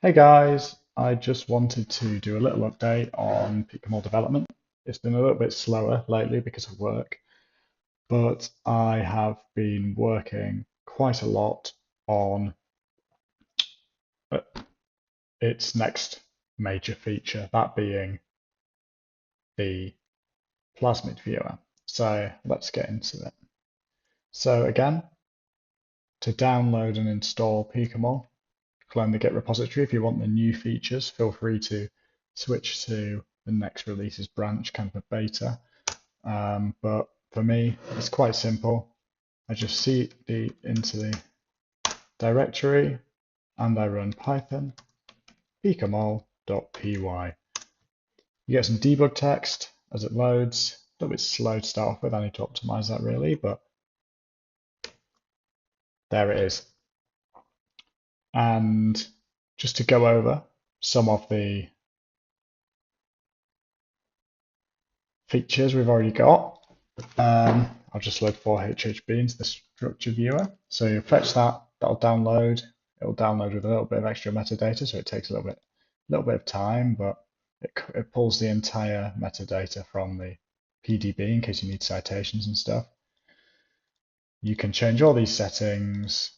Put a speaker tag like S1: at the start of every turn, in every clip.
S1: Hey guys, I just wanted to do a little update on Picomol development. It's been a little bit slower lately because of work, but I have been working quite a lot on uh, its next major feature, that being the plasmid viewer. So let's get into it. So again, to download and install Picomol, clone the Git repository. If you want the new features, feel free to switch to the next releases branch, kind of a beta. But for me, it's quite simple. I just cd into the directory and I run python picomol.py. You get some debug text as it loads. A little bit slow to start off with. I need to optimize that really, but there it is. And just to go over some of the features we've already got, I'll just load 4HHB into the structure viewer. So you fetch that, that'll download. It'll download with a little bit of extra metadata, so it takes a little bit of time, but it pulls the entire metadata from the PDB in case you need citations and stuff. You can change all these settings,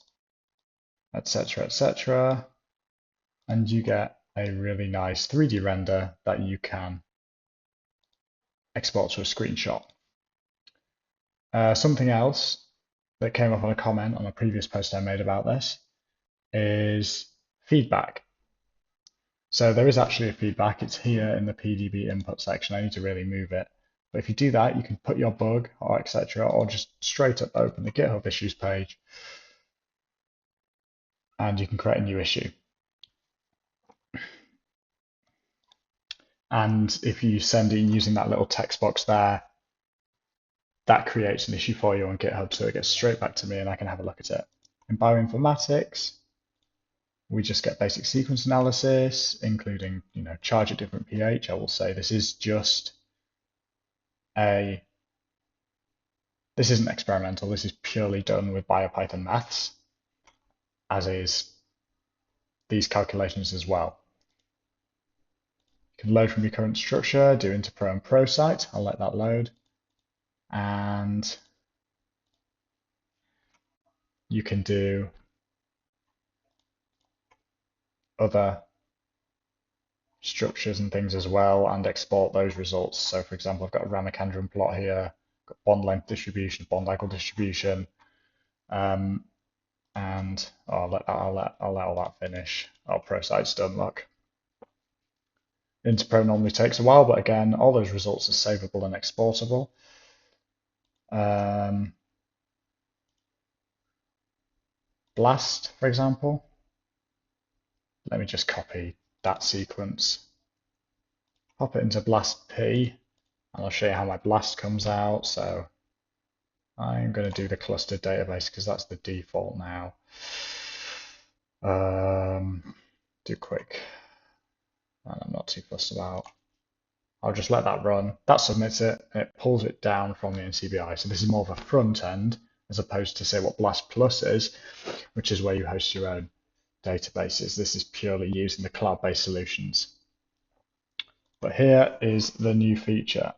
S1: etc., etc., and you get a really nice 3D render that you can export to a screenshot. Something else that came up on a comment on a previous post I made about this is feedback. So there is actually a feedback. It's here in the PDB input section. I need to really move it. But if you do that, you can put your bug or etc. or just straight up open the GitHub issues page and you can create a new issue. And if you send it using that little text box there, that creates an issue for you on GitHub. So it gets straight back to me and I can have a look at it. In bioinformatics, we just get basic sequence analysis, including, charge at different pH. I will say this isn't experimental. This is purely done with BioPython maths, as is these calculations as well. You can load from your current structure, do interpro and prosite. I'll let that load. And you can do other structures and things as well and export those results. So for example, I've got a Ramachandran plot here, got bond length distribution, bond angle distribution, and I'll let all that finish. Oh, prosite's done, look. Interpro normally takes a while, but again, all those results are savable and exportable. Blast, for example. Let me just copy that sequence, pop it into blast P, and I'll show you how my blast comes out. So I'm going to do the clustered database because that's the default now. Do quick, and I'm not too fussed about. I'll just let that run. That submits it, and it pulls it down from the NCBI. So this is more of a front end as opposed to say what Blast Plus is, which is where you host your own databases. This is purely using the cloud-based solutions. But here is the new feature.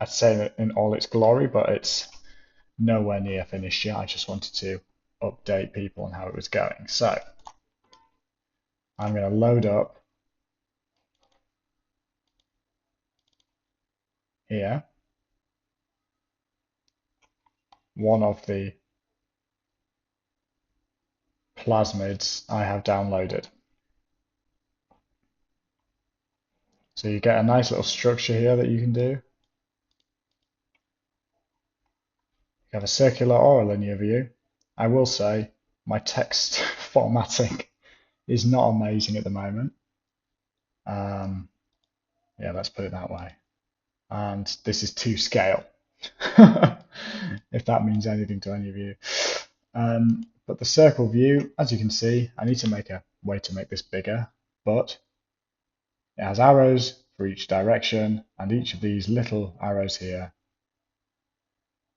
S1: I'd say that in all its glory, but it's nowhere near finished yet. I just wanted to update people on how it was going. So I'm going to load up here one of the plasmids I have downloaded. So you get a nice little structure here that you can do. You have a circular or a linear view. I will say my text formatting is not amazing at the moment. Yeah, let's put it that way. And this is to scale, if that means anything to any of you. But the circle view, as you can see, I need to make a way to make this bigger, but it has arrows for each direction, and each of these little arrows here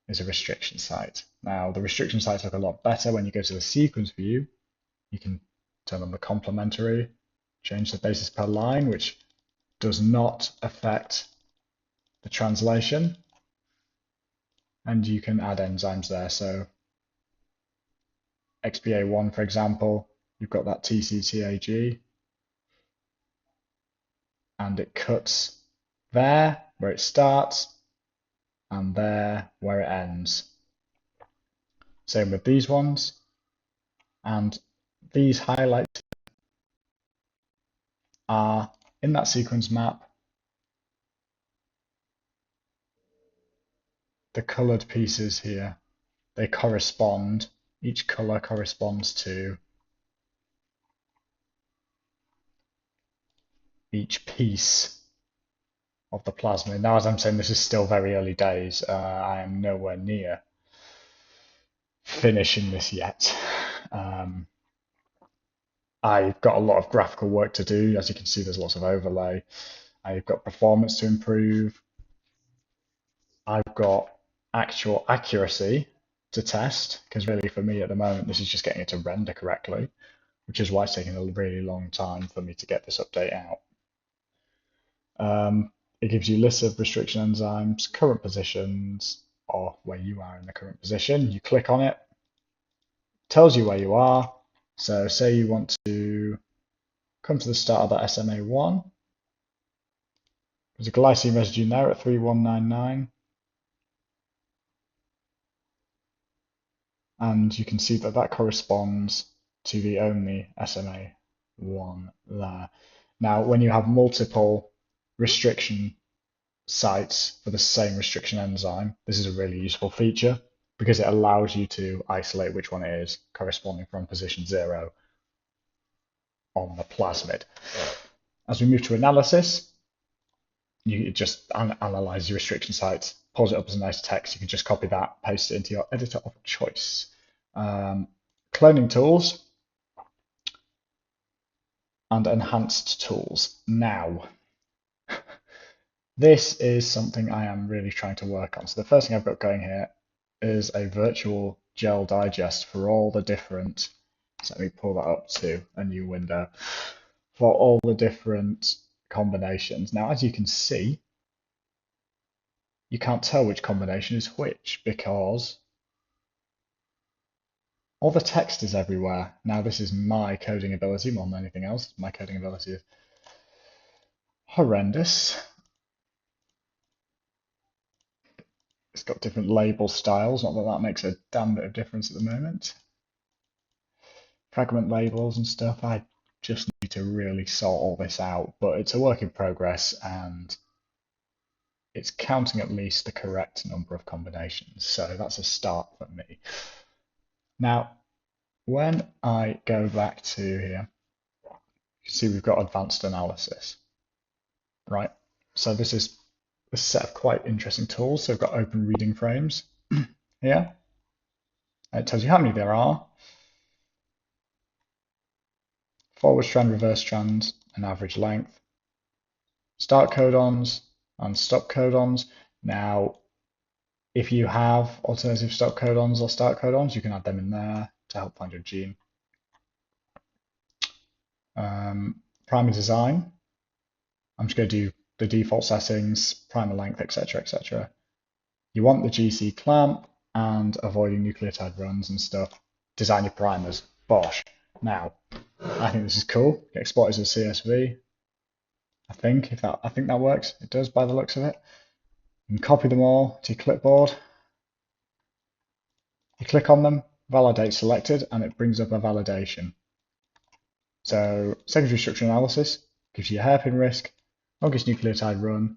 S1: is a restriction site. Now, the restriction sites look a lot better when you go to the sequence view. You can turn on the complementary, change the basis per line, which does not affect the translation. And you can add enzymes there. So XPA1, for example, you've got that TCTAG, and it cuts there where it starts and there where it ends. Same with these ones, and these highlights are in that sequence map. The colored pieces here, they correspond, each color corresponds to each piece of the plasmid. Now, as I'm saying, this is still very early days. I am nowhere near finishing this yet. I've got a lot of graphical work to do. As you can see, there's lots of overlay. I've got performance to improve. I've got actual accuracy to test, because really for me at the moment, this is just getting it to render correctly, which is why it's taking a really long time for me to get this update out. It gives you lists of restriction enzymes, current positions, or where you are in the current position. You click on it, tells you where you are. So say you want to come to the start of that SMA1. There's a glycine residue there at 3199. And you can see that that corresponds to the only SMA1 there. Now, when you have multiple restriction sites for the same restriction enzyme, this is a really useful feature because it allows you to isolate which one it is corresponding from position 0 on the plasmid. As we move to analysis, you just analyze your restriction sites, pulls it up as a nice text. You can just copy that, paste it into your editor of choice. Cloning tools and enhanced tools. Now, this is something I am really trying to work on. So the first thing I've got going here is a virtual gel digest for all the different, so let me pull that up to a new window, for all the different combinations. Now, as you can see, you can't tell which combination is which because all the text is everywhere. Now, this is my coding ability more than anything else. My coding ability is horrendous. It's got different label styles, not that that makes a damn bit of difference at the moment. Fragment labels and stuff, I just need to really sort all this out, but it's a work in progress and it's counting at least the correct number of combinations, so that's a start for me. Now, when I go back to here, you can see we've got advanced analysis, right? So this is a set of quite interesting tools. So we've got open reading frames here. It tells you how many there are, forward strand, reverse strand, and average length, start codons and stop codons. Now, if you have alternative stop codons or start codons, you can add them in there to help find your gene. Primer design, I'm just going to do the default settings, primer length, etc., etc. You want the GC clamp and avoiding nucleotide runs and stuff. Design your primers. Bosh. Now, I think this is cool. Export as a CSV. I think that works. It does by the looks of it. You can copy them all to your clipboard. You click on them, validate selected, and it brings up a validation. So secondary structure analysis gives you a hairpin risk, longest nucleotide run,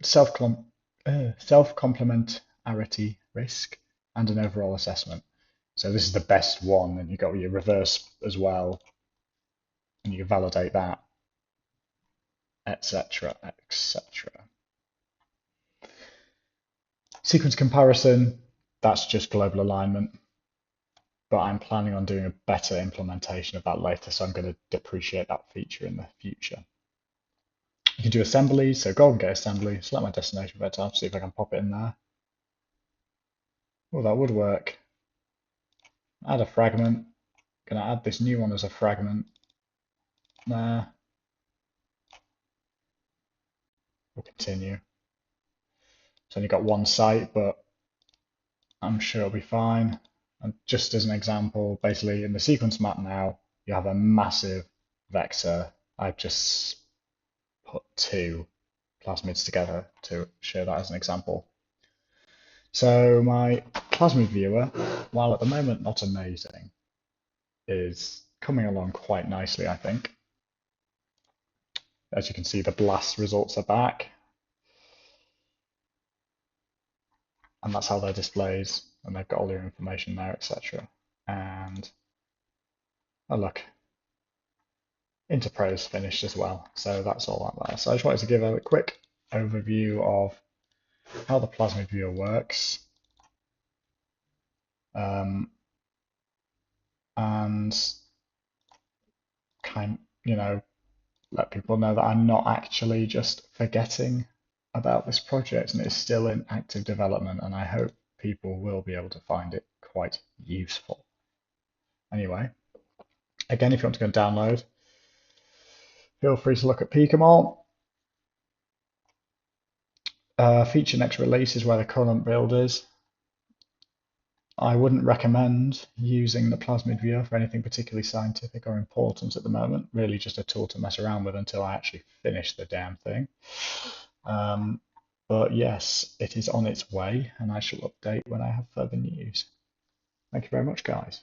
S1: self-complementarity risk, and an overall assessment. So this is the best one, and you've got your reverse as well, and you can validate that, etc., etc. Sequence comparison, that's just global alignment, but I'm planning on doing a better implementation of that later, so I'm going to depreciate that feature in the future. You can do assemblies, so go and get assembly, select my destination vector, see if I can pop it in there. Oh, that would work. Add a fragment, going to add this new one as a fragment there. We'll continue. It's only got one site, but I'm sure it'll be fine. And just as an example, basically in the sequence map now, you have a massive vector. I've just put two plasmids together to show that as an example. So my plasmid viewer, while at the moment not amazing, is coming along quite nicely, I think. As you can see, the blast results are back. And that's how they're displayed. And they've got all your information there, etc. And oh look, Interpro's finished as well. So that's all that there. So I just wanted to give a quick overview of how the plasmid viewer works. And let people know that I'm not actually just forgetting about this project and it's still in active development, and I hope people will be able to find it quite useful. Anyway, again, if you want to go and download, feel free to look at Picomol. Feature next release is where the current build is. I wouldn't recommend using the plasmid viewer for anything particularly scientific or important at the moment. Really just a tool to mess around with until I actually finish the damn thing. But yes, it is on its way, and I shall update when I have further news. Thank you very much, guys.